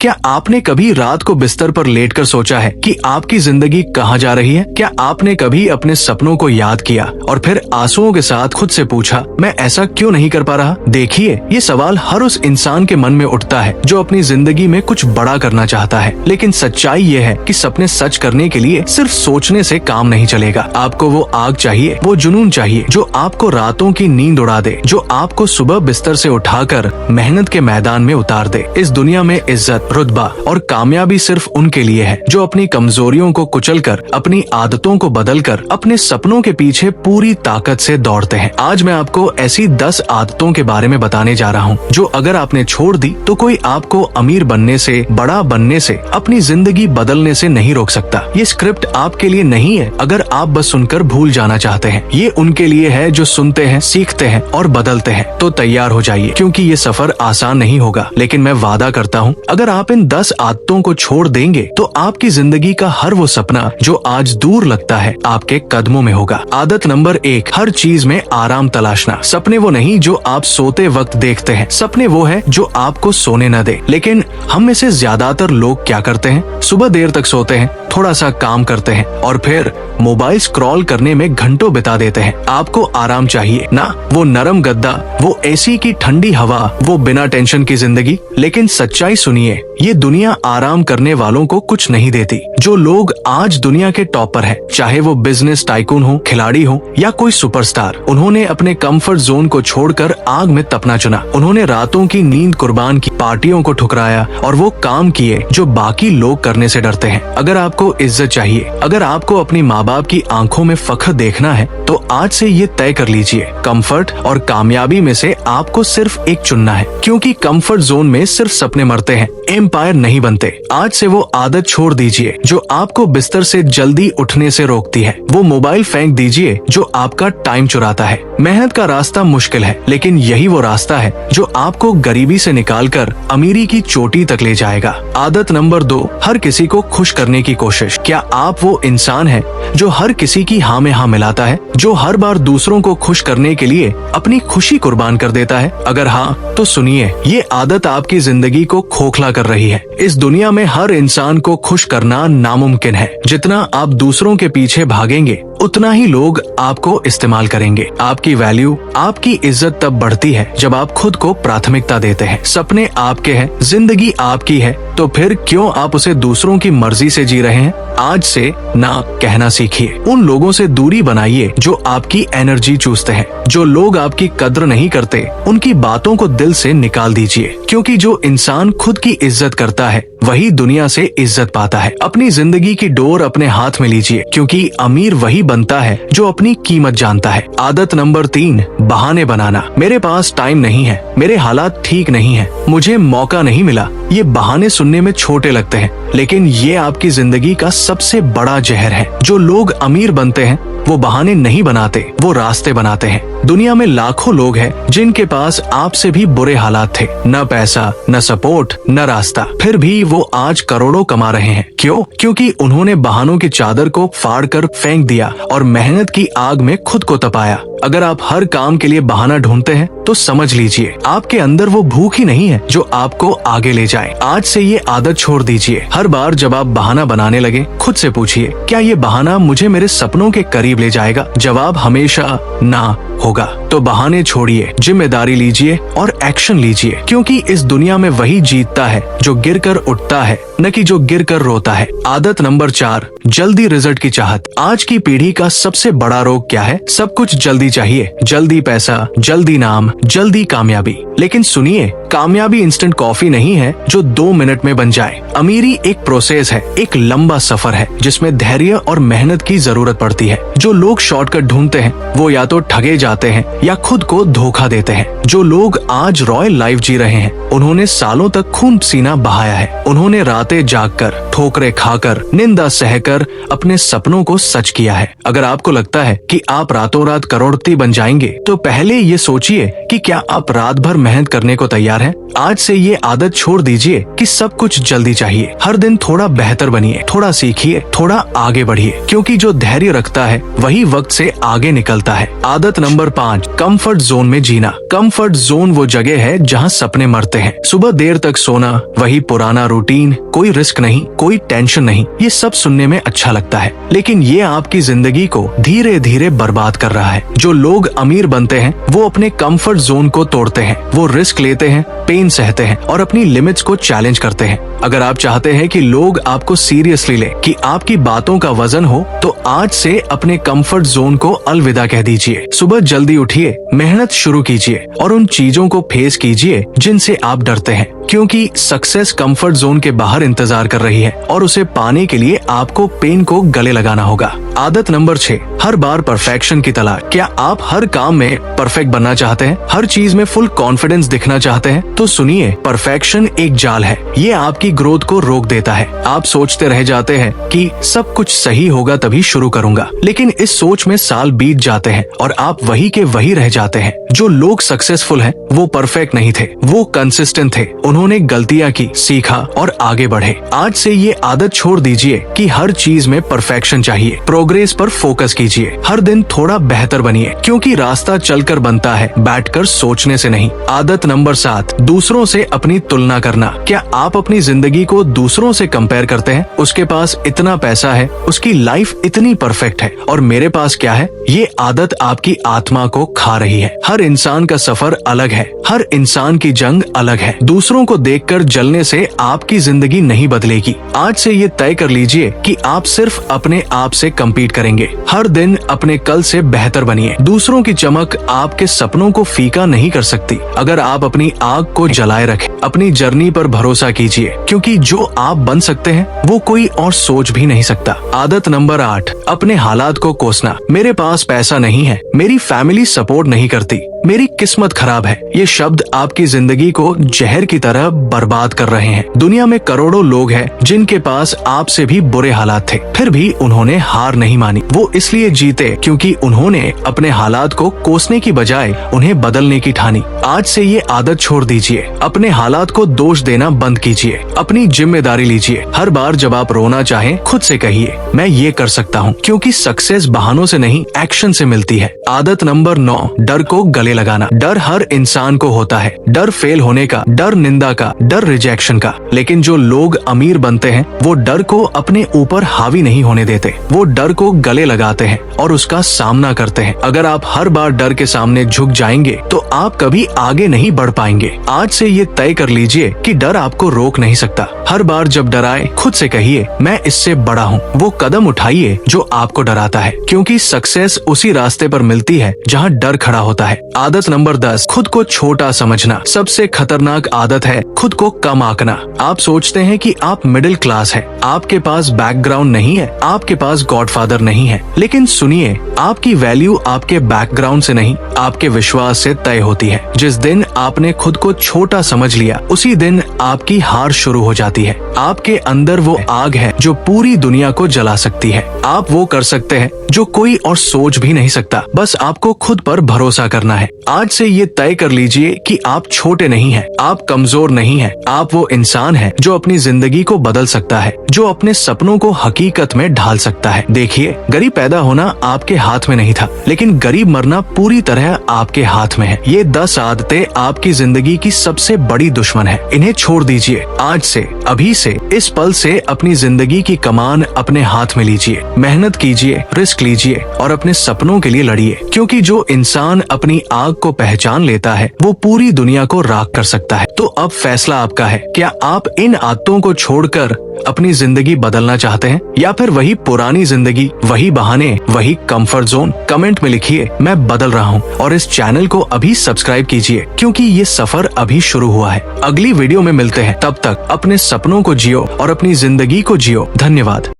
क्या आपने कभी रात को बिस्तर पर लेटकर सोचा है कि आपकी जिंदगी कहाँ जा रही है? क्या आपने कभी अपने सपनों को याद किया और फिर आंसुओं के साथ खुद से पूछा, मैं ऐसा क्यों नहीं कर पा रहा? देखिए, ये सवाल हर उस इंसान के मन में उठता है जो अपनी जिंदगी में कुछ बड़ा करना चाहता है। लेकिन सच्चाई ये है कि सपने सच करने के लिए सिर्फ सोचने से काम नहीं चलेगा। आपको वो आग चाहिए, वो जुनून चाहिए जो आपको रातों की नींद उड़ा दे, जो आपको सुबह बिस्तर से उठाकर मेहनत के मैदान में उतार दे। इस दुनिया में इज्जत, रुतबा और कामयाबी सिर्फ उनके लिए है जो अपनी कमजोरियों को कुचलकर, अपनी आदतों को बदलकर अपने सपनों के पीछे पूरी ताकत से दौड़ते हैं। आज मैं आपको ऐसी 10 आदतों के बारे में बताने जा रहा हूँ जो अगर आपने छोड़ दी तो कोई आपको अमीर बनने से, बड़ा बनने से, अपनी जिंदगी बदलने से नहीं रोक सकता। ये स्क्रिप्ट आपके लिए नहीं है अगर आप बस सुनकर भूल जाना चाहते हैं। ये उनके लिए है जो सुनते हैं, सीखते हैं और बदलते हैं। तो तैयार हो जाइए, क्योंकि ये सफर आसान नहीं होगा, लेकिन मैं वादा करता हूँ अगर आप इन 10 आदतों को छोड़ देंगे तो आपकी जिंदगी का हर वो सपना जो आज दूर लगता है आपके कदमों में होगा। आदत नंबर 1, हर चीज में आराम तलाशना। सपने वो नहीं जो आप सोते वक्त देखते हैं, सपने वो है जो आपको सोने न दे। लेकिन हम में से ज्यादातर लोग क्या करते हैं? सुबह देर तक सोते हैं, थोड़ा सा काम करते हैं और फिर मोबाइल स्क्रॉल करने में घंटों बिता देते हैं। आपको आराम चाहिए ना, वो नरम गद्दा, वो एसी की ठंडी हवा, वो बिना टेंशन की जिंदगी। लेकिन सच्चाई सुनिए, ये दुनिया आराम करने वालों को कुछ नहीं देती। जो लोग आज दुनिया के टॉप पर हैं, चाहे वो बिजनेस टाइकून हो, खिलाड़ी हो या कोई सुपरस्टार, उन्होंने अपने कंफर्ट जोन को छोड़कर आग में तपना चुना। उन्होंने रातों की नींद कुर्बान की, पार्टियों को ठुकराया और वो काम किए जो बाकी लोग करने से डरते हैं। अगर आपको इज्जत चाहिए, अगर आपको अपनी माँ बाप की आंखों में फख्र देखना है, तो आज से ये तय कर लीजिए, कंफर्ट और कामयाबी में से आपको सिर्फ एक चुनना है। क्योंकि कंफर्ट जोन में सिर्फ सपने मरते हैं, एम्पायर नहीं बनते। आज से वो आदत छोड़ दीजिए जो आपको बिस्तर से जल्दी उठने से रोकती है। वो मोबाइल फेंक दीजिए जो आपका टाइम चुराता है। मेहनत का रास्ता मुश्किल है, लेकिन यही वो रास्ता है जो आपको गरीबी से निकालकर अमीरी की चोटी तक ले जाएगा। आदत नंबर 2, हर किसी को खुश करने की कोशिश। क्या आप वो इंसान हैं जो हर किसी की हाँ में हाँ मिलाता है, जो हर बार दूसरों को खुश करने के लिए अपनी खुशी कुर्बान कर देता है? अगर हाँ, तो सुनिए, ये आदत आपकी जिंदगी को खोखला कर रही है। इस दुनिया में हर इंसान को खुश करना नामुमकिन है। जितना आप दूसरों के पीछे भागेंगे, उतना ही लोग आपको इस्तेमाल करेंगे। आपकी वैल्यू, आपकी इज्जत तब बढ़ती है जब आप खुद को प्राथमिकता देते हैं। सपने आपके हैं, जिंदगी आपकी है, तो फिर क्यों आप उसे दूसरों की मर्जी से जी रहे हैं? आज से ना कहना सीखिए। उन लोगों से दूरी बनाइए जो आपकी एनर्जी चूसते हैं। जो लोग आपकी कद्र नहीं करते, उनकी बातों को दिल से निकाल दीजिए। क्योंकि जो इंसान खुद की इज्जत करता है, वही दुनिया से इज्जत पाता है। अपनी जिंदगी की डोर अपने हाथ में लीजिए, क्योंकि अमीर वही बनता है जो अपनी कीमत जानता है। आदत नंबर 3, बहाने बनाना। मेरे पास टाइम नहीं है, मेरे हालात ठीक नहीं है, मुझे मौका नहीं मिला। ये बहाने सुनने में छोटे लगते हैं, लेकिन ये आपकी जिंदगी का सबसे बड़ा जहर है। जो लोग अमीर बनते हैं वो बहाने नहीं बनाते, वो रास्ते बनाते हैं। दुनिया में लाखों लोग हैं जिनके पास आपसे भी बुरे हालात थे, न पैसा, न सपोर्ट, न रास्ता, फिर भी वो आज करोड़ों कमा रहे हैं। क्यों? क्योंकि उन्होंने बहानों की चादर को फाड़कर फेंक दिया और मेहनत की आग में खुद को तपाया। अगर आप हर काम के लिए बहाना ढूंढते हैं तो समझ लीजिए आपके अंदर वो भूख ही नहीं है जो आपको आगे ले जाए। आज से ये आदत छोड़ दीजिए। हर बार जब आप बहाना बनाने लगे, खुद से पूछिए, क्या ये बहाना मुझे मेरे सपनों के करीब ले जाएगा? जवाब हमेशा ना होगा। तो बहाने छोड़िए, जिम्मेदारी लीजिए और एक्शन लीजिए। क्योंकि इस दुनिया में वही जीतता है जो गिरकर उठता है, न कि जो गिरकर रोता है। आदत नंबर 4, जल्दी रिजल्ट की चाहत। आज की पीढ़ी का सबसे बड़ा रोग क्या है? सब कुछ जल्दी चाहिए, जल्दी पैसा, जल्दी नाम, जल्दी कामयाबी। लेकिन सुनिए, कामयाबी इंस्टेंट कॉफी नहीं है जो 2 मिनट में बन जाए। अमीरी एक प्रोसेस है, एक लंबा सफर है जिसमें धैर्य और मेहनत की जरूरत पड़ती है। जो लोग शॉर्टकट ढूंढते हैं वो या तो ठगे जाते हैं या खुद को धोखा देते हैं। जो लोग आज रॉयल लाइफ जी रहे हैं, उन्होंने सालों तक खून पसीना बहाया है। उन्होंने रातें जागकर, ठोकरें खाकर, निंदा सहकर अपने सपनों को सच किया है। अगर आपको लगता है कि आप रातों रात करोड़पति बन जाएंगे तो पहले ये सोचिए कि क्या आप रात भर मेहनत करने को तैयार हैं। आज से ये आदत छोड़ दीजिए कि सब कुछ जल्दी चाहिए। हर दिन थोड़ा बेहतर बनिए, थोड़ा सीखिए, थोड़ा आगे बढ़िए, क्योंकि जो धैर्य रखता है वही वक्त से आगे निकलता है। आदत नंबर 5, कंफर्ट जोन में जीना। कंफर्ट जोन वो जगह है जहाँ सपने मरते हैं। सुबह देर तक सोना, वही पुराना रूटीन, कोई रिस्क नहीं, कोई टेंशन नहीं। ये सब सुनने में अच्छा लगता है, लेकिन ये आपकी जिंदगी को धीरे धीरे बर्बाद कर रहा है। जो लोग अमीर बनते हैं वो अपने कंफर्ट जोन को तोड़ते हैं। वो रिस्क लेते हैं, पेन सहते हैं और अपनी लिमिट्स को चैलेंज करते हैं। अगर आप चाहते हैं कि लोग आपको सीरियसली ले, कि आपकी बातों का वजन हो, तो आज से अपने कंफर्ट जोन को अलविदा कह दीजिए। सुबह जल्दी उठिए, मेहनत शुरू कीजिए और उन चीजों को फेस कीजिए जिनसे आप डरते हैं, क्योंकि सक्सेस कंफर्ट जोन के बाहर इंतजार कर रही है और उसे पाने के लिए आपको पेन को गले लगाना होगा। आदत नंबर 6, हर बार परफेक्शन की तलाश। क्या आप हर काम में परफेक्ट बनना चाहते हैं, हर चीज में फुल कॉन्फिडेंस दिखना चाहते हैं? तो सुनिए, परफेक्शन एक जाल है। ये आपकी ग्रोथ को रोक देता है। आप सोचते रह जाते हैं कि सब कुछ सही होगा तभी शुरू करूंगा, लेकिन इस सोच में साल बीत जाते हैं और आप वही के वही रह जाते हैं। जो लोग सक्सेसफुल हैं वो परफेक्ट नहीं थे, वो कंसिस्टेंट थे। उन्होंने गलतियां की, सीखा और आगे बढ़े। आज से ये आदत छोड़ दीजिए कि हर चीज में परफेक्शन चाहिए। प्रोग्रेस पर फोकस कीजिए, हर दिन थोड़ा बेहतर बनिए, क्योंकि रास्ता चलकर बनता है, बैठकर सोचने से नहीं। आदत नंबर 7, दूसरों से अपनी तुलना करना। क्या आप अपनी जिंदगी को दूसरों से कंपेयर करते हैं? उसके पास इतना पैसा है, उसकी लाइफ इतनी परफेक्ट है और मेरे पास क्या है? ये आदत आपकी आत्मा को खा रही है। हर इंसान का सफर अलग है, हर इंसान की जंग अलग है। दूसरों को देखकर जलने से आपकी जिंदगी नहीं बदलेगी। आज से ये तय कर लीजिए कि आप सिर्फ अपने आप से कम्पीट करेंगे। हर दिन अपने कल से बेहतर बनिए। दूसरों की चमक आपके सपनों को फीका नहीं कर सकती। अगर आप अपनी आग को जलाए रखें, अपनी जर्नी पर भरोसा कीजिए, क्योंकि जो आप बन सकते हैं वो कोई और सोच भी नहीं सकता। आदत नंबर 8, अपने हालात को कोसना। मेरे पास पैसा नहीं है, मेरी फैमिली सपोर्ट नहीं करती, मेरी किस्मत खराब है। ये शब्द आपकी जिंदगी को जहर की तरह बर्बाद कर रहे हैं। दुनिया में करोड़ों लोग हैं जिनके पास आपसे भी बुरे हालात थे, फिर भी उन्होंने हार नहीं मानी। वो इसलिए जीते क्योंकि उन्होंने अपने हालात को कोसने की बजाय उन्हें बदलने की ठानी। आज से ये आदत छोड़ दीजिए। अपने हालात को दोष देना बंद कीजिए, अपनी जिम्मेदारी लीजिए। हर बार जब आप रोना चाहें, खुद से कहिए, मैं ये कर सकता हूँ, क्योंकि सक्सेस बहानों से नहीं, एक्शन से मिलती है। आदत नंबर 9, डर को गले लगाना। डर हर इंसान को होता है। डर फेल होने का, डर निंदा का, डर रिजेक्शन का। लेकिन जो लोग अमीर बनते हैं वो डर को अपने ऊपर हावी नहीं होने देते। वो डर को गले लगाते हैं और उसका सामना करते हैं। अगर आप हर बार डर के सामने झुक जाएंगे तो आप कभी आगे नहीं बढ़ पाएंगे। आज से ये तय कर लीजिए कि डर आपको रोक नहीं सकता। हर बार जब डर आए, खुद से कहिए, मैं इससे बड़ा हूँ। वो कदम उठाइए जो आपको डराता है, क्योंकि सक्सेस उसी रास्ते पर मिलती है जहाँ डर खड़ा होता है। आदत नंबर 10, खुद को छोटा समझना। सबसे खतरनाक आदत है खुद को कम आंकना। आप सोचते हैं कि आप मिडिल क्लास हैं, आपके पास बैकग्राउंड नहीं है, आपके पास गॉडफादर नहीं है। लेकिन सुनिए, आपकी वैल्यू आपके बैकग्राउंड से नहीं, आपके विश्वास से तय होती है। जिस दिन आपने खुद को छोटा समझ लिया, उसी दिन आपकी हार शुरू हो जाती है। आपके अंदर वो आग है जो पूरी दुनिया को जला सकती है। आप वो कर सकते हैं जो कोई और सोच भी नहीं सकता। बस आपको खुद पर भरोसा करना है। आज से ये तय कर लीजिए कि आप छोटे नहीं हैं, आप कमजोर नहीं हैं। आप वो इंसान हैं जो अपनी जिंदगी को बदल सकता है, जो अपने सपनों को हकीकत में ढाल सकता है। देखिए, गरीब पैदा होना आपके हाथ में नहीं था, लेकिन गरीब मरना पूरी तरह आपके हाथ में है। ये 10 आदतें आपकी जिंदगी की सबसे बड़ी दुश्मन है। इन्हें छोड़ दीजिए। आज से, अभी से, इस पल से अपनी जिंदगी की कमान अपने हाथ में लीजिए। मेहनत कीजिए, रिस्क लीजिए और अपने सपनों के लिए लड़िए, क्योंकि जो इंसान अपनी आग को पहचान लेता है वो पूरी दुनिया को राख कर सकता है। तो अब फैसला आपका है। क्या आप इन आदतों को छोड़कर अपनी जिंदगी बदलना चाहते हैं, या फिर वही पुरानी जिंदगी, वही बहाने, वही कंफर्ट जोन? कमेंट में लिखिए, मैं बदल रहा हूँ। और इस चैनल को अभी सब्सक्राइब कीजिए, क्योंकि ये सफर अभी शुरू हुआ है। अगली वीडियो में मिलते हैं। तब तक अपने सपनों को जियो और अपनी जिंदगी को जियो। धन्यवाद।